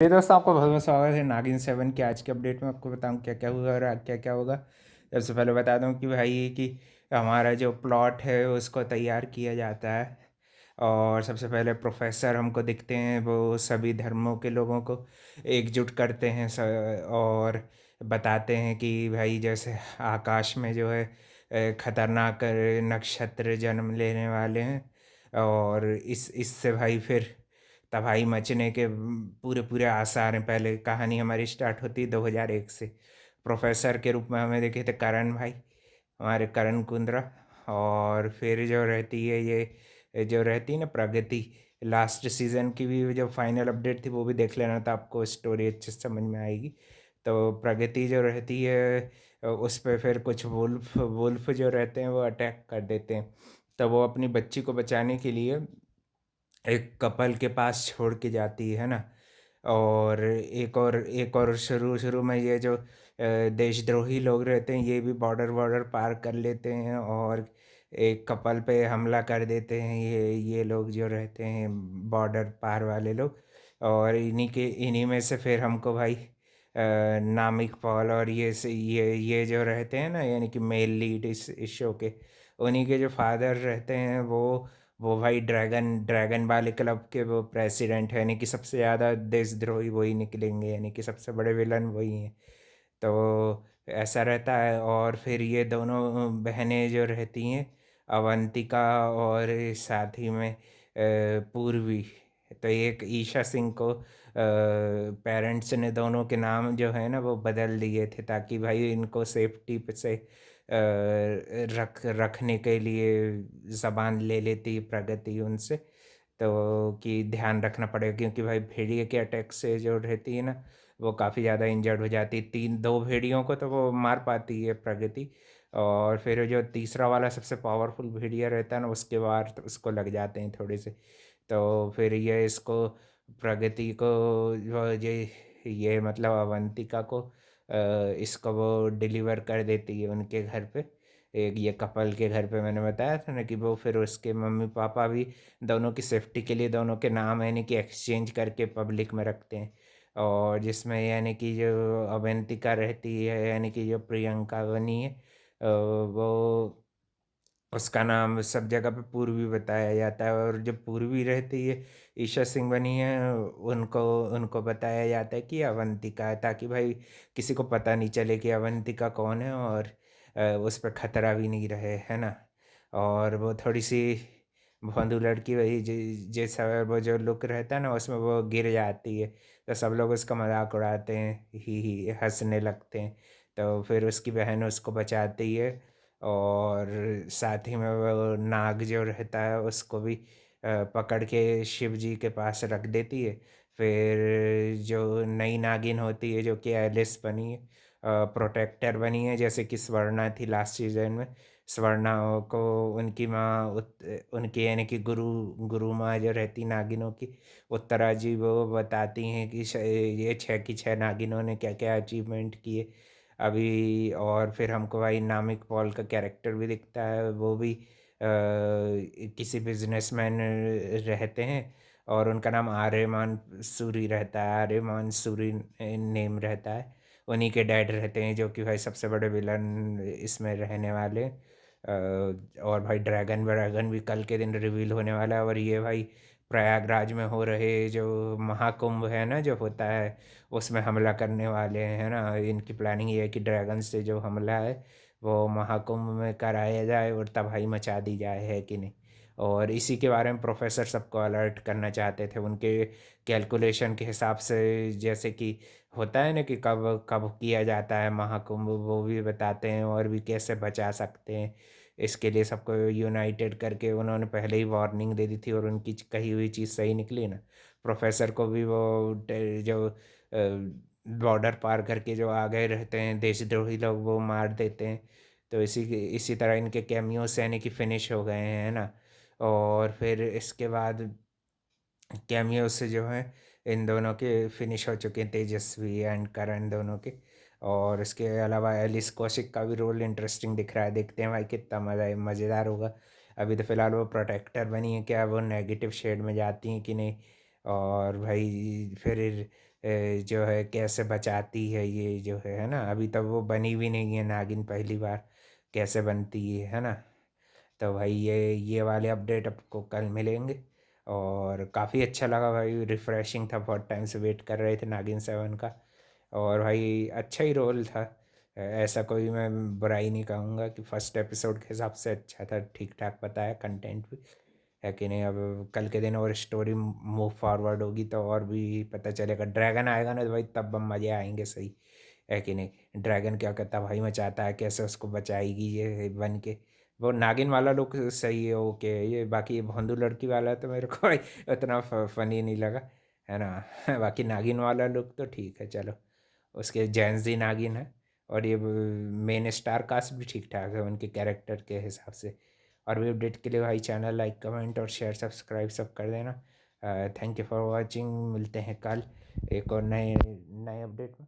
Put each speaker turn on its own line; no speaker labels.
मेरे दोस्त आपको बहुत बहुत स्वागत है नागिन 7 के आज के अपडेट में। आपको बताऊं क्या क्या हुआ और क्या क्या होगा। सबसे पहले बता दूं कि भाई कि हमारा जो प्लॉट है उसको तैयार किया जाता है। और सबसे पहले प्रोफेसर हमको दिखते हैं, वो सभी धर्मों के लोगों को एकजुट करते हैं और बताते हैं कि भाई जैसे आकाश में जो है खतरनाक नक्षत्र जन्म लेने वाले हैं। और इससे भाई फिर तबाही मचने के पूरे पूरे आसार हैं। पहले कहानी हमारी स्टार्ट होती है 2001 से। प्रोफेसर के रूप में हमें देखे थे करण भाई, हमारे करण कुंद्रा। और फिर जो रहती है ये जो रहती है ना प्रगति, लास्ट सीज़न की भी जो फाइनल अपडेट थी वो भी देख लेना था, आपको स्टोरी अच्छे से समझ में आएगी। तो प्रगति जो रहती है उस पर फिर कुछ वुल्फ वुल्फ जो रहते हैं वो अटैक कर देते हैं। तो वो अपनी बच्ची को बचाने के लिए एक कपल के पास छोड़ के जाती है ना। और एक और शुरू शुरू में ये जो देशद्रोही लोग रहते हैं ये भी बॉर्डर बॉर्डर पार कर लेते हैं और एक कपल पे हमला कर देते हैं, ये लोग जो रहते हैं बॉर्डर पार वाले लोग। और इन्हीं में से फिर हमको भाई नामिक पॉल और ये जो रहते हैं ना, यानी कि मेल लीड इस शो के, उन्हीं के जो फादर रहते हैं वो भाई ड्रैगन ड्रैगन वाले क्लब के वो प्रेसिडेंट है, यानी कि सबसे ज़्यादा देशद्रोही वही निकलेंगे, यानी कि सबसे बड़े विलन वही हैं। तो ऐसा रहता है। और फिर ये दोनों बहनें जो रहती हैं, अवंतिका और साथ ही में पूर्वी, तो एक ईशा सिंह को पेरेंट्स ने दोनों के नाम जो है ना वो बदल दिए थे ताकि भाई इनको सेफ्टी पे से रखने के लिए ज़बान ले लेती प्रगति उनसे। तो कि ध्यान रखना पड़ेगा क्योंकि भाई भेड़िए के अटैक से जो रहती है ना वो काफ़ी ज़्यादा इंजर्ड हो जाती है। दो भेड़ियों को तो वो मार पाती है प्रगति, और फिर जो तीसरा वाला सबसे पावरफुल भेड़िया रहता है ना उसके बाद तो उसको लग जाते हैं थोड़े से। तो फिर ये इसको प्रगति को ये मतलब अवंतिका को इसको वो डिलीवर कर देती है उनके घर पे, एक ये कपल के घर पे। मैंने बताया था ना कि वो फिर उसके मम्मी पापा भी दोनों की सेफ्टी के लिए दोनों के नाम यानी कि एक्सचेंज करके पब्लिक में रखते हैं। और जिसमें यानी कि जो अवंतिका रहती है यानी कि जो प्रियंका बनी है वो उसका नाम सब जगह पे पूर्वी बताया जाता है। और जो पूर्वी रहती है ईशा सिंह बनी है उनको उनको बताया जाता है कि अवंतिका है, ताकि भाई किसी को पता नहीं चले कि अवंतिका कौन है और उस पर खतरा भी नहीं रहे, है ना। और वो थोड़ी सी भोंदू लड़की वही जैसा वो जो लुक रहता है ना उसमें वो गिर जाती है, तो सब लोग उसका मजाक उड़ाते हैं, ही हंसने लगते हैं। तो फिर उसकी बहन उसको बचाती है और साथ ही में वो नाग जो रहता है उसको भी पकड़ के शिव जी के पास रख देती है। फिर जो नई नागिन होती है जो कि एलिस बनी है, प्रोटेक्टर बनी है, जैसे कि स्वर्णा थी लास्ट सीजन में। स्वर्णा को उनकी माँ उनकी यानी कि गुरु माँ जो रहती नागिनों की, उत्तरा जी, वो बताती हैं कि ये 6 की 6 नागिनों ने क्या क्या अचीवमेंट किए अभी। और फिर हमको भाई नामिक पॉल का कैरेक्टर भी दिखता है, वो भी किसी बिजनेसमैन रहते हैं और उनका नाम आर्यमान सूरी रहता है, आर्यमान सूरी नेम रहता है। उन्हीं के डैड रहते हैं जो कि भाई सबसे बड़े विलन इसमें रहने वाले हैं। और भाई ड्रैगन वैगन भी कल के दिन रिवील होने वाला है। और ये भाई प्रयागराज में हो रहे जो महाकुंभ है ना जो होता है उसमें हमला करने वाले हैं, है ना। इनकी प्लानिंग ये है कि ड्रैगन से जो हमला है वो महाकुंभ में कराया जाए और तबाही मचा दी जाए, है कि नहीं। और इसी के बारे में प्रोफेसर सबको अलर्ट करना चाहते थे उनके कैलकुलेशन के हिसाब से, जैसे कि होता है ना कि कब कब किया जाता है महाकुंभ वो भी बताते हैं और भी कैसे बचा सकते हैं। इसके लिए सबको यूनाइटेड करके उन्होंने पहले ही वार्निंग दे दी थी और उनकी कही हुई चीज़ सही निकली ना। प्रोफेसर को भी वो जो बॉर्डर पार करके जो आ गए रहते हैं देशद्रोही लोग वो मार देते हैं। तो इसी तरह इनके कैमियोस यानी कि फिनिश हो गए हैं, है ना। और फिर इसके बाद कैमियो से जो है इन दोनों के फिनिश हो चुके हैं, तेजस्वी एंड करण दोनों के। और इसके अलावा एलिस कौशिक का भी रोल इंटरेस्टिंग दिख रहा है, देखते हैं भाई कितना मज़ेदार होगा। अभी तो फ़िलहाल वो प्रोटेक्टर बनी है, क्या वो नेगेटिव शेड में जाती हैं कि नहीं। और भाई फिर जो है कैसे बचाती है ये जो है ना, अभी तक वो बनी भी नहीं है नागिन, पहली बार कैसे बनती है ना। तो भाई ये वाले अपडेट आपको कल मिलेंगे। और काफ़ी अच्छा लगा भाई, रिफ़्रेशिंग था, बहुत टाइम से वेट कर रहे थे नागिन 7 का। और भाई अच्छा ही रोल था। ऐसा कोई मैं बुराई नहीं कहूँगा कि फर्स्ट एपिसोड के हिसाब से अच्छा था, ठीक ठाक बताया, कंटेंट भी है कि नहीं। अब कल के दिन और स्टोरी मूव फॉरवर्ड होगी तो और भी पता चलेगा। ड्रैगन आएगा ना तो भाई तब मज़े आएंगे, सही है कि नहीं। ड्रैगन क्या करता भाई, मैं चाहता है कैसे उसको बचाएगी ये बन के। वो नागिन वाला लुक सही है, ओके। ये बाकी ये भोंदू लड़की वाला तो मेरे को भाई उतना फनी नहीं लगा, है ना। बाकी नागिन वाला लुक तो ठीक है, चलो। उसके जैनजी नागिन है। और ये मेन स्टार कास्ट भी ठीक ठाक है उनके कैरेक्टर के हिसाब से। और भी अपडेट के लिए भाई चैनल लाइक कमेंट और शेयर सब्सक्राइब सब कर देना। थैंक यू फॉर वॉचिंग, मिलते हैं कल एक और नए नए अपडेट में।